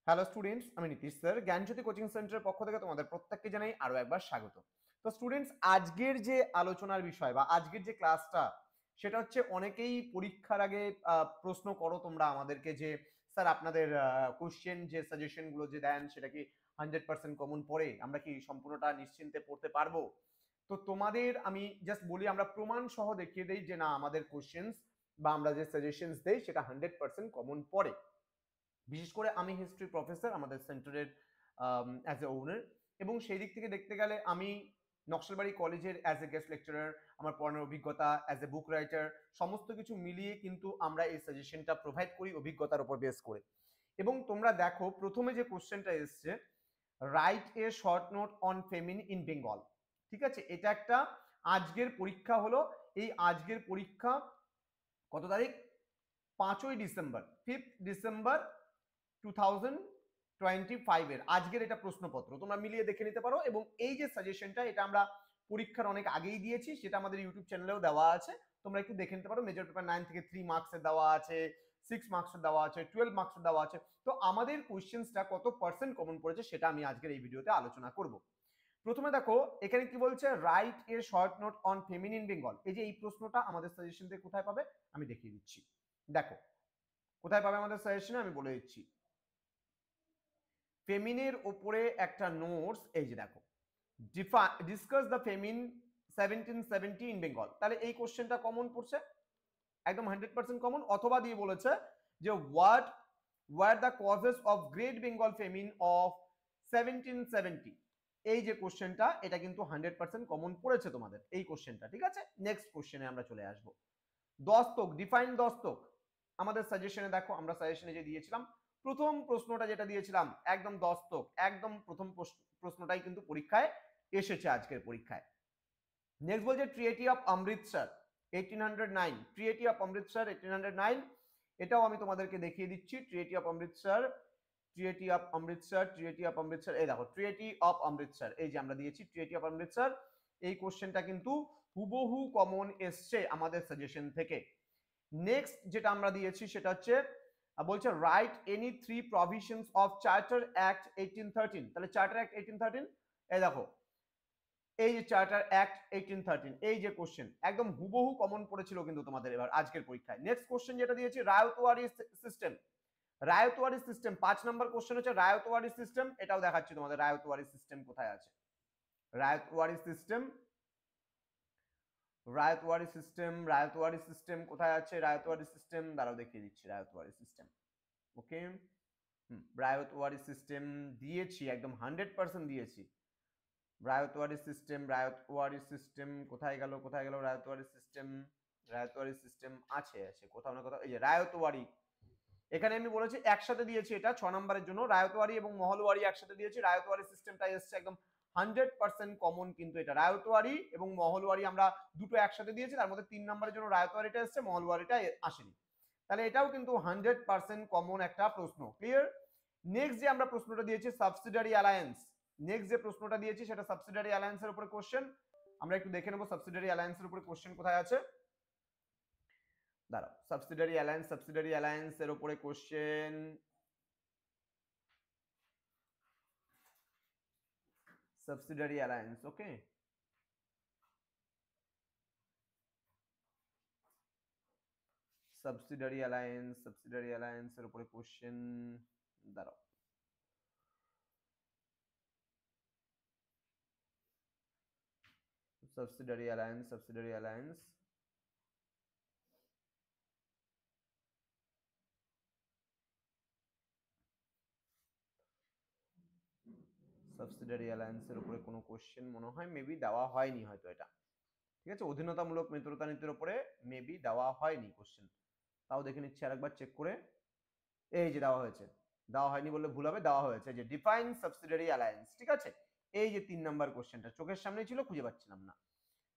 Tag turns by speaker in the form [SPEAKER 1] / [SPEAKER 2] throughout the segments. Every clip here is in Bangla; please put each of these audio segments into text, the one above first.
[SPEAKER 1] হ্যালো স্টুডেন্টস, আমি নীতিশ স্যার জ্ঞানজ্যোতি কোচিং সেন্টারের পক্ষ থেকে তোমাদের প্রত্যেককে জানাই আরো একবার স্বাগত। তো স্টুডেন্টস, আজকের যে আলোচনার বিষয় বা আজকের যে ক্লাসটা, সেটা হচ্ছে অনেকেই পরীক্ষার আগে প্রশ্ন করো তোমরা আমাদেরকে যে স্যার আপনাদের কোশ্চেন যে সাজেশন গুলো যে দেন সেটা কি 100% কমন পড়ে, আমরা কি সম্পূর্ণটা নিশ্চিন্তে পড়তে পারবো? তো তোমাদের আমি জাস্ট বলি, আমরা প্রমাণ সহ দেখিয়ে দেই যে না, আমাদের কোশ্চেন্স বা আমরা যে সাজেশনস দেই সেটা 100% কমন পড়ে। বিশেষ করে আমি হিস্ট্রি প্রফেসর আমাদের সেন্টারের অ্যাজ এ ওনার, এবং সেই দিক থেকে দেখতে গেলে আমি নকশালবাড়ি কলেজের অ্যাজ এ গেস্ট লেকচারার, আমার পড়ানোর অভিজ্ঞতা অ্যাজ এ বুক রাইটার, সমস্ত কিছু মিলিয়ে কিন্তু আমরা এই সাজেশনটা প্রোভাইড করি অভিজ্ঞতার উপর বেস করে। এবং তোমরা দেখো প্রথমে যে কোশ্চেনটা এসছে, write a short note on famine in Bengal. ঠিক আছে, এটা একটা আজকের পরীক্ষা হলো। এই আজকের পরীক্ষা কত তারিখ? 5ই ডিসেম্বর, 5th ডিসেম্বর 2025 এর আজকের এটা প্রশ্নপত্র, তোমরা মিলিয়ে দেখে নিতে পারো। এবং এই যে সাজেশনটা, এটা আমরা পরীক্ষার অনেক আগেই দিয়েছি, সেটা আমাদের ইউটিউব চ্যানেলেও দেওয়া আছে, তোমরা একটু দেখে নিতে পারো। মেজর পেপার 9 থেকে 3 মার্কসের দেওয়া আছে, 6 মার্কসের দেওয়া আছে, 12 মার্কসের দেওয়া আছে। তো আমাদের কোয়েশ্চেন্সটা কত পার্সেন্ট কমন পড়েছে সেটা আমি আজকের এই ভিডিওতে আলোচনা করব। প্রথমে দেখো এখানে কি বলছে, write a short note on feminine Bengal. এই যে এই প্রশ্নটা আমাদের সাজেশন থেকে কোথায় পাবে আমি দেখিয়ে দিচ্ছি। দেখো কোথায় পাবে আমাদের সাজেশনে আমি বলে দিচ্ছি। ফেমিনের ওপরে একটা নোটস, এই যে দেখো, discuss the famine 1770 in Bengal. তাহলে এই কোশ্চেনটা কমন পড়ছে, একদম 100% কমন। অথবা দিয়ে বলেছে যে what were the causes of great Bengal famine of 1770। এই যে কোশ্চেনটা, এটা কিন্তু 100% কমন পড়েছে তোমাদের এই কোশ্চেনটা। ঠিক আছে, নেক্সট কোশ্চেনে আমরা চলে আসব। দস্তক, ডিফাইন দস্তক। আমাদের সাজেশনে দেখো, আমরা সাজেশনে যে দিয়েছিলাম প্রথম প্রশ্নটা যেটা দিয়েছিলাম, একদম দস্তক, একদম প্রথম প্রশ্নটাই কিন্তু পরীক্ষায় এসেছে আজকের পরীক্ষায়। নেক্সট বলছে treaty of Amritsar 1809। Treaty of Amritsar 1809, এটাও আমি তোমাদেরকে দেখিয়ে দিচ্ছি। Treaty of Amritsar, treaty of Amritsar, treaty of Amritsar, এই দেখো ট্রিয়েটি অফ অমৃতসর, এই যে আমরা দিয়েছি ট্রিয়েটি অফ অমৃতসর। এই কোশ্চেনটা কিন্তু হুবহু কমন এসছে আমাদের সাজেশন থেকে। নেক্সট যেটা আমরা দিয়েছি সেটা হচ্ছে বলছে right any 3 provisions of charter act 1813। তাহলে চার্টার অ্যাক্ট 1813, এই দেখো এই যে চার্টার অ্যাক্ট 1813, এই যে কোশ্চেন একদম হুবহু কমন পড়েছিল কিন্তু তোমাদের এবার আজকের পরীক্ষায়। নেক্সট কোশ্চেন যেটা দিয়েছি, রায়তওয়ারি সিস্টেম। রায়তওয়ারি সিস্টেম 5 নম্বর কোশ্চেন হচ্ছে রায়তওয়ারি সিস্টেম। এটাও দেখাচ্ছি তোমাদের, রায়তওয়ারি সিস্টেম কোথায় আছে। Ryotwari system, ryotwari system, ryotwari system কোথায় আছে? রায়তওয়ারি সিস্টেম দাঁড়াও দেখিয়ে দিচ্ছি। রায়তওয়ারি সিস্টেম, ওকে, রায়তওয়ারি সিস্টেম দিয়েছি, একদম 100% দিয়েছি। রায়তওয়ারি সিস্টেম, রায়তওয়ারি সিস্টেম কোথায় গেল, কোথায় গেল রায়তওয়ারি সিস্টেম? রায়তওয়ারি সিস্টেম আছে আছে কোথাও না কোথাও, এই যে রায়তওয়ারি। এখানে আমি বলেছি একসাথে দিয়েছি, এটা 6 নম্বরের জন্য। রায়তওয়ারি এবং মহলওয়ারি একসাথে দিয়েছি। রায়তওয়ারি সিস্টেমটা এসছে একদম 100% কমন কিন্তু এটা। রায়তওয়ারি এবং মহলওয়ারি আমরা দুটো একসাথে দিয়েছি, তার মধ্যে 3 নম্বরের জন্য রায়তওয়ারিটা এসছে, মহলওয়ারিটা আসেনি। তাহলে এটাও কিন্তু 100% কমন একটা প্রশ্ন। ক্লিয়ার? নেক্সট যে আমরা প্রশ্নটা দিয়েছি সাবসিডারি অ্যালায়েন্স, নেক্সট যে প্রশ্নটা দিয়েছি সেটা সাবসিডারি অ্যালায়েন্সের উপরে কোশ্চেন। আমরা একটু দেখে নেব সাবসিডারি অ্যালায়েন্সের উপরে কোশ্চেন কোথায় আছে। দাঁড়াও, সাবসিডারি অ্যালায়েন্স, সাবসিডারি অ্যালায়েন্স এর উপরে question, subsidiary alliance, okay. Subsidiary alliance, subsidiary alliance এর উপরে কোশ্চেন, দাঁড়াও। Subsidiary alliance, subsidiary alliance, subsidiary অ্যালায়েন্সের উপরে কোনো কোশ্চেন মনে হয় মেবি দেওয়া হয়নি হয়তো এটা। ঠিক আছে, অধীনতামূলক মিত্রতা নীতির উপরে মেবি দেওয়া হয়নি কোশ্চেন। তাও দেখে নিচ্ছি আরেকবার চেক করে। এই যে দেওয়া হয়েছে, দেওয়া হয়নি বললে ভুল হবে, দেওয়া হয়েছে যে ডিফাইন সাবসিডারি অ্যালায়েন্স। ঠিক আছে, এই যে 3 নাম্বার কোশ্চেনটা চোখের সামনে ছিল, খুঁজে পাচ্ছিলাম না।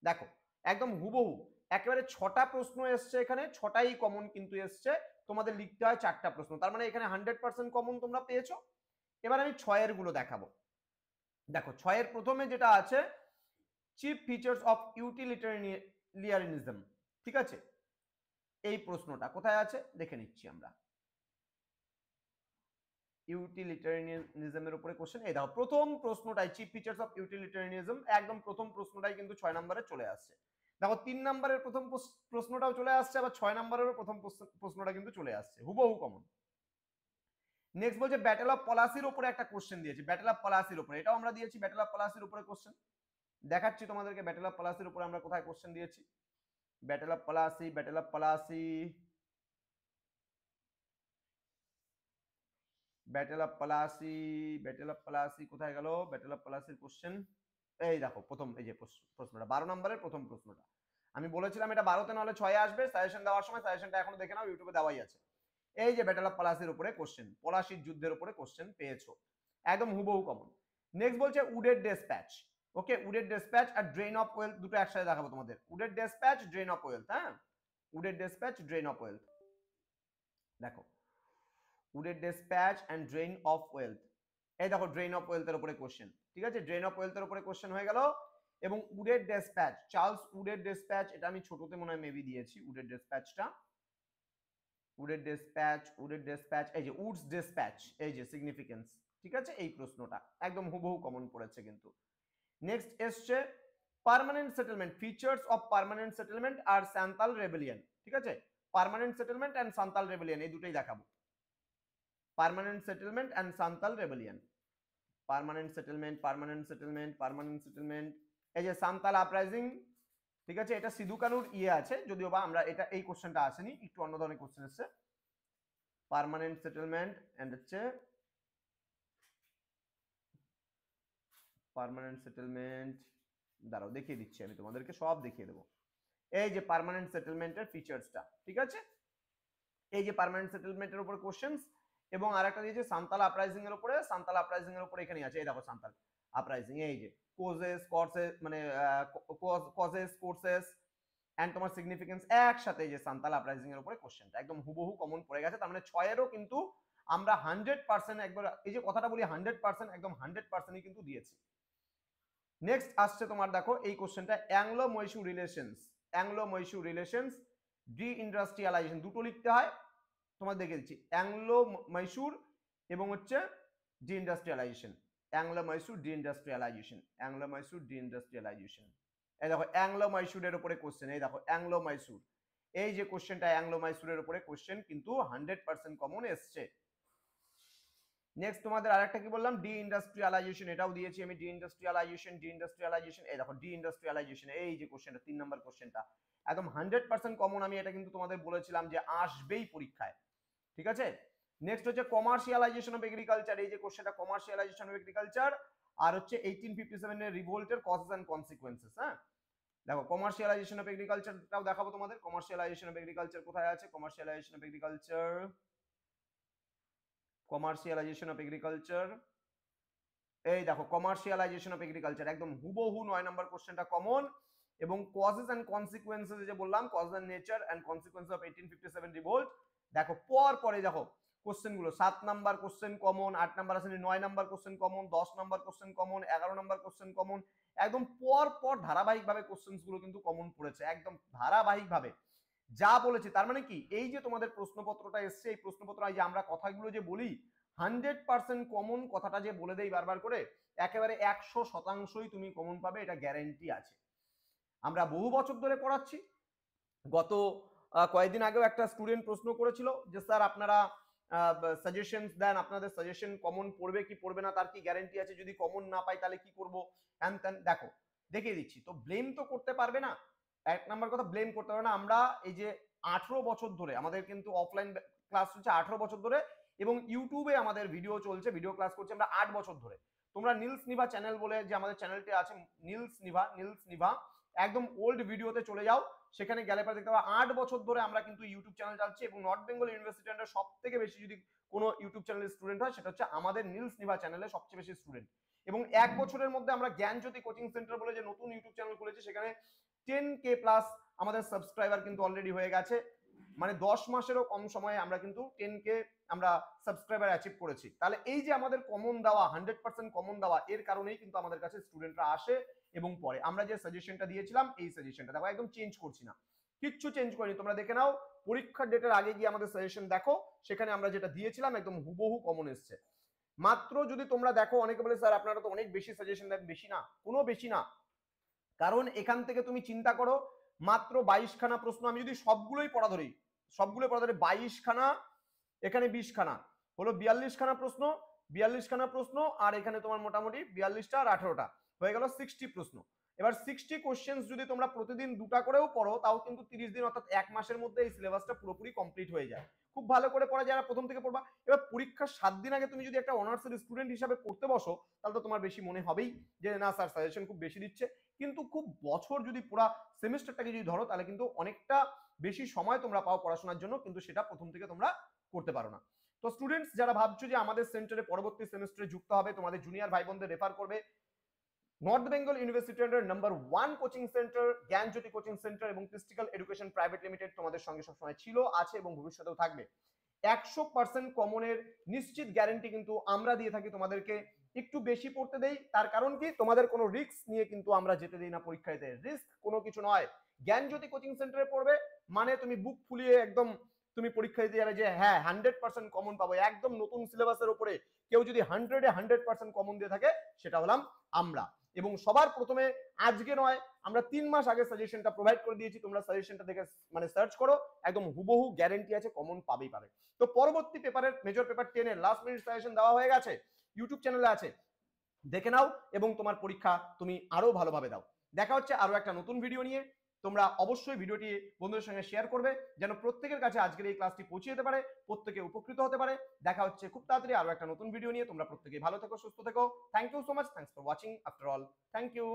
[SPEAKER 1] দেখো একদম হুবহু একেবারে 6টা প্রশ্ন এসছে এখানে, 6টাই কমন কিন্তু এসছে। তোমাদের লিখতে হয় 4টা প্রশ্ন, তার মানে এখানে 100% কমন তোমরা পেয়েছো। এবার আমি 6 গুলো দেখাবো। দেখো 6 প্রথমে যেটা আছে, চিফ ফিচার্স অফ ইউটিলিটারিয়ানিজম। ঠিক আছে, এই প্রশ্নটা কোথায় আছে দেখে নিচ্ছি আমরা। ইউটিলিটারিয়ানিজমের উপরে কোশ্চেন। এই দেখো প্রথম প্রশ্নটাই চিফ ফিচার্স অফ ইউটিলিটারিয়ানিজম, একদম প্রথম প্রশ্নটাই কিন্তু 6 নম্বরে চলে আসছে। দেখো 3 নম্বরের প্রথম প্রশ্নটাও চলে আসছে, আবার 6 নম্বরেরও প্রথম প্রশ্নটা কিন্তু চলে আসছে, হুবহু কমন। নেক্সট বলছে ব্যাটেল অফ পলাশির উপরে একটা কোশ্চেন দিয়েছি, ব্যাটেল অফ পলাশির উপরে, এটাও আমরা দিয়েছি ব্যাটেল অফ পলাশির উপরে কোশ্চেন। দেখাচ্ছি তোমাদেরকে ব্যাটেল অফ পলাশির উপরে আমরা কোথায় কোশ্চেন দিয়েছি। Battle of Palashi, battle of Palashi, battle of Palashi, battle of Palashi কোথায় গেল? ব্যাটেল অফ পলাশির কোশ্চেন এই দেখো প্রথম, এই যে প্রশ্নটা 12 নম্বরের প্রথম প্রশ্নটা। আমি বলেছিলাম এটা 12তে নাহলে 6-এ আসবে, সাজেশন দেওয়ার সময় সাজেশনটা এখনো দেখে নাও, ইউটিউবে দেওয়াই আছে। এই যে ব্যাটেল অফ পলাশির উপরে কোশ্চেন, পলাশির যুদ্ধের উপরে কোশ্চেন পেয়েছো, একদম হুবহু কমন। নেক্সট বলছে wooded despatch, okay wooded despatch আর ড্রেন অফ ওয়েলথ, দুটো একসাথে দেখাবো তোমাদের। Wooded despatch, drain of wealth, হ্যাঁ wooded despatch, drain of wealth. দেখো wooded despatch and drain of wealth, এই দেখো ড্রেন অফ ওয়েলথের উপরে কোশ্চেন, ঠিক আছে ড্রেন অফ ওয়েলথের উপরে কোশ্চেন হয়ে গেল। এবং wooded despatch, Charles wooded despatch, এটা আমি ছোটতে মনে হয় মেবি দিয়েছি wooded ডেসপ্যাচটা, wooded despatch, wooded despatch, এই যে উডস ডেসপ্যাচ, এই যে সিগনিফিকেন্স, ঠিক আছে এই প্রশ্নটা একদম হুবহু কমন পড়েছে কিন্তু। নেক্সট এসছে permanent settlement, features of permanent settlement আর সান্তাল রেবেলিয়ন, ঠিক আছে permanent settlement and Santal rebellion এই দুটোই দেখাবো। Permanent settlement and Santal rebellion, permanent settlement, permanent settlement, permanent settlement, এই যে সান্তাল আপরাইজিং, ঠিক আছে এটা সিধু কানুর ইয়ে আছে, যদিও বা আমরা এটা এই কোশ্চেনটা আসেনি, একটু অন্য ধরনের কোশ্চেন এসেছে। পার্মানেন্ট সেটেলমেন্ট এন্ড হচ্ছে পার্মানেন্ট সেটেলমেন্ট, দাঁড়াও দেখিয়ে দিচ্ছি আমি তোমাদেরকে, সব দেখিয়ে দেবো। এই যে পার্মানেন্ট সেটেলমেন্টের ফিচার্সটা, ঠিক আছে এই যে পার্মানেন্ট সেটেলমেন্টের উপর কোশ্চেন্স। এবং আরেকটা দিয়েছে সান্তাল আপরাইজিং এর উপরে, সান্তাল আপরাইজিং এর উপরে এখানে আছে, এই দেখো সান্তাল আপরাইজিং, এই যে কোজেস কর্সেস, মানে কজেস কোর্সেস এন্ড তোমার সিগনিফিকেন্স একসাথে, এই যে সান্তাল আপরাইজিং এর উপরে কোশ্চেনটা একদম হুবহু কমন পড়ে গেছে। তার মানে 6 এরও কিন্তু আমরা 100% একবার, এই যে কথাটা বলি 100%, একদম 100%ই কিন্তু দিয়েছি। নেক্সট আসছে তোমার দেখো এই কোশ্চেনটা, Anglo Mysore relations, Anglo Mysore relations deindustrialisation, দুটো লিখতে হয়, তোমার দেখে দিচ্ছি অ্যাংলো মহীশূর এবং হচ্ছে deindustrialisation, Anglo Mysore deindustrialisation, Anglo Mysore deindustrialisation. এই দেখো অ্যাংলো মহীশূরের উপরে কোশ্চেন, এই দেখো অ্যাংলো মহীশূর, এই যে কোশ্চেনটা অ্যাংলো মহীশূরের উপরে কোশ্চেন কিন্তু 100% কমন এসছে। নেক্সট তোমাদের আরেকটা কি বললাম, ডি ইন্ডাস্ট্রিয়ালাইজেশন, এটাও দিয়েছি আমি ডি ইন্ডাস্ট্রিয়ালাইজেশন, ডি ইন্ডাস্ট্রিয়ালাইজেশন, এই দেখো ডি ইন্ডাস্ট্রিয়ালাইজেশন, এই যে কোশ্চেনটা 3 নম্বর কোশ্চেনটা একদম 100% কমন, আমি এটা কিন্তু তোমাদের বলেছিলাম যে আসবেই পরীক্ষায়, ঠিক আছে। নেক্সট হচ্ছে কমার্শিয়ালাইজেশন অফ এগ্রিকালচার, এই যে কোশ্চেনটা কমার্শিয়ালাইজেশন অফ এগ্রিকালচার, আর হচ্ছে 1857 এর রিভোল্টের কজেস এন্ড কনসিকুয়েন্সেস, হ্যাঁ দেখো কমার্শিয়ালাইজেশন অফ এগ্রিকালচারটাও দেখাবো তোমাদের। কমার্শিয়ালাইজেশন অফ এগ্রিকালচার কোথায় আছে? Commercialisation of agriculture, commercialisation of agriculture, এই দেখো কমার্শিয়ালাইজেশন অফ এগ্রিকালচার একদম হুবহু 9 নম্বর কোশ্চেনটা কমন। এবং কজেস এন্ড কনসিকুয়েন্সেস যে বললাম, cause and nature and consequences of 1857 revolt, দেখো পর পরে দেখো কোশ্চেন গুলো 7 নাম্বার কোশ্চেন কমন, 8 নাম্বার আসেনি, 9 number question common, 10 number question common, 11 number question common, একদম পর পর ধারাবাহিকভাবে কোশ্চেন গুলো কিন্তু কমন পড়েছে, একদম ধারাবাহিকভাবে যা বলেছে। তার মানে কি, এই যে তোমাদের প্রশ্নপত্রটা এসছে, এই প্রশ্নপত্র যে আমরা কথাগুলো যে বলি 100% কমন কথাটা যে বলে দেই বারবার করে, একেবারে 100%ই তুমি কমন পাবে, এটা গ্যারেন্টি আছে। আমরা বহু বছর ধরে পড়াচ্ছি। গত কয়েকদিন আগেও একটা স্টুডেন্ট প্রশ্ন করেছিল যে স্যার আপনারা সাজেশন দেন, আপনাদের সাজেশন কমন পড়বে কি পড়বে না, তার কি গ্যারেন্টি আছে, যদি কমন না পাই তাহলে কি করবো, হ্যান ত্যান। দেখো দেখিয়ে দিচ্ছি, তো ব্লেম তো করতে পারবে না, এক নাম্বার কথা ব্লেম করতে পারবে না। আমরা এই যে 18 বছর ধরে আমাদের কিন্তু অফলাইন ক্লাস হচ্ছে 18 বছর ধরে, এবং ইউটিউবে আমাদের ভিডিও চলছে, ভিডিও ক্লাস করছি আমরা 8 বছর ধরে। তোমরা নীলস নিভা চ্যানেল বলে যে আমাদের চ্যানেলটি আছে, নীলস নিভা একদম ওল্ড ভিডিওতে চলে যাও, সেখানে গেলে পরে দেখতে পাবে 8 বছর ধরে আমরা কিন্তু ইউটিউব চ্যানেল চালাচ্ছি। এবং নর্থ বেঙ্গল ইউনিভার্সিটি আন্ডার সব থেকে বেশি যদি কোনো ইউটিউব চ্যানেলের স্টুডেন্ট হয়, সেটা হচ্ছে আমাদের নীলস নিভা চ্যানেলে সবচেয়ে বেশি স্টুডেন্ট। এবং 1 বছরের মধ্যে আমরা জ্ঞানজ্যোতি কোচিং সেন্টার বলে যে নতুন ইউটিউব চ্যানেল খুলেছি, সেখানে 10K প্লাস আমাদের সাবস্ক্রাইবার কিন্তু অলরেডি হয়ে গেছে। মানে 10 মাসেরও কম সময়ে আমরা কিন্তু 10K আমরা সাবস্ক্রাইবার অ্যাচিভ করেছি। তাহলে এই যে আমাদের কমন দেওয়া, 100% কমন দেওয়া, এর কারণেই কিন্তু আমাদের কাছে স্টুডেন্টরা আসে এবং পড়ে। আমরা যে সাজেশনটা দিয়েছিলাম, এই সাজেশনটা দেখো একদম চেঞ্জ করছি না, কিচ্ছু চেঞ্জ করিনি, তোমরা দেখে নাও পরীক্ষার ডেটের আগে গিয়ে আমাদের সাজেশন দেখো, সেখানে আমরা যেটা দিয়েছিলাম একদম হুবহু কমন এসছে। মাত্র যদি তোমরা দেখো, অনেকে বলে স্যার আপনারা তো অনেক বেশি সাজেশন দেন, বেশি না, কোনো বেশি না, কারণ এখান থেকে তুমি চিন্তা করো মাত্র 22 খানা প্রশ্ন, আমি যদি সবগুলোই পড়া ধরি 22 খানা, এখানে 20 খানা হলো 42 খানা প্রশ্ন, 42 খানা প্রশ্ন, আর এখানে তোমার মোটামুটি 42টা আর 18টা হয়ে গেল 60 প্রশ্ন। এবার 60 কোশ্চেন্স যদি তোমরা প্রতিদিন দুটা করেও পড়ো, তাও কিন্তু 30 দিন অর্থাৎ এক মাসের মধ্যে এই সিলেবাসটা পুরোপুরি কমপ্লিট হয়ে যায়। খুব ভালো করে পড়া যারা প্রথম থেকে পড়বা। এবার পরীক্ষার 7 দিন আগে তুমি যদি একটা অনার্সের স্টুডেন্ট হিসাবে পড়তে বসো, তাহলে তো তোমার বেশি মনে হবেই যে না স্যার সাজেশন খুব বেশি দিচ্ছে, কিন্তু খুব বছর যদি পুরো সেমিস্টারটাকে যদি ধরো, তাহলে কিন্তু অনেকটা বেশি সময় তোমরা পাও পড়াশোনার জন্য, কিন্তু সেটা প্রথম থেকে তোমরা করতে পারো না। তো স্টুডেন্টস যারা ভাবছো যে আমাদের সেন্টারে পরবর্তী সেমিস্টারে যুক্ত হবে, তোমাদের জুনিয়র ভাই বোনদের রেফার করবে। North Bengal university number 1 coaching centre Gyanjyoti coaching centre এবং ক্রিস্টিক্যাল এডুকেশন প্রাইভেট লিমিটেড তোমাদের সঙ্গে সবসময় ছিল, আছে এবং ভবিষ্যতেও থাকবে। 100% কমনের নিশ্চিত গ্যারান্টি কিন্তু আমরা দিয়ে থাকি তোমাদেরকে। একটু বেশি পড়তে দেই, তার কারণ কি, তোমাদের কোনো রিস্ক নিয়ে কিন্তু আমরা যেতে দিই না পরীক্ষা দিতে, রিস্ক কোনো কিছু নয়। জ্ঞানজ্যোতি কোচিং সেন্টারে পড়বে মানে তুমি বুক ফুলিয়ে একদম তুমি পরীক্ষা দিতে যাবে যে হ্যাঁ 100% কমন পাবো, একদম নতুন সিলেবাসের উপরে কেউ যদি 100-এ 100% কমন দিয়ে থাকে, সেটা হলাম আমরা। এবং সবার প্রথমে আজকে নয়, আমরা 3 মাস আগে সাজেশনটা প্রোভাইড করে দিয়েছি, তোমরা সাজেশনটা দেখে মানে সার্চ করো, একদম হুবহু গ্যারান্টি আছে কমন পাবেই পাবে। তো পরবর্তী পেপারের মেজর পেপার 10 এর লাস্ট মিনিট সাজেশন দেওয়া হয়ে গেছে, ইউটিউব চ্যানেলে আছে, দেখে নাও এবং তোমার পরীক্ষা তুমি আরো ভালোভাবে দাও। দেখা হচ্ছে আরো একটা নতুন ভিডিও নিয়ে। তোমরা অবশ্যই ভিডিওটি বন্ধুদের সঙ্গে শেয়ার করবে, যেন প্রত্যেকের কাছে আজকের এই ক্লাসটি পৌঁছে যেতে পারে, প্রত্যেকে উপকৃত হতে পারে। দেখা হচ্ছে খুব তাড়াতাড়ি আরো একটা নতুন ভিডিও নিয়ে। তোমরা প্রত্যেকে ভালো থেকো, সুস্থ থেকো। Thank you so much, thanks for watching after all, thank you.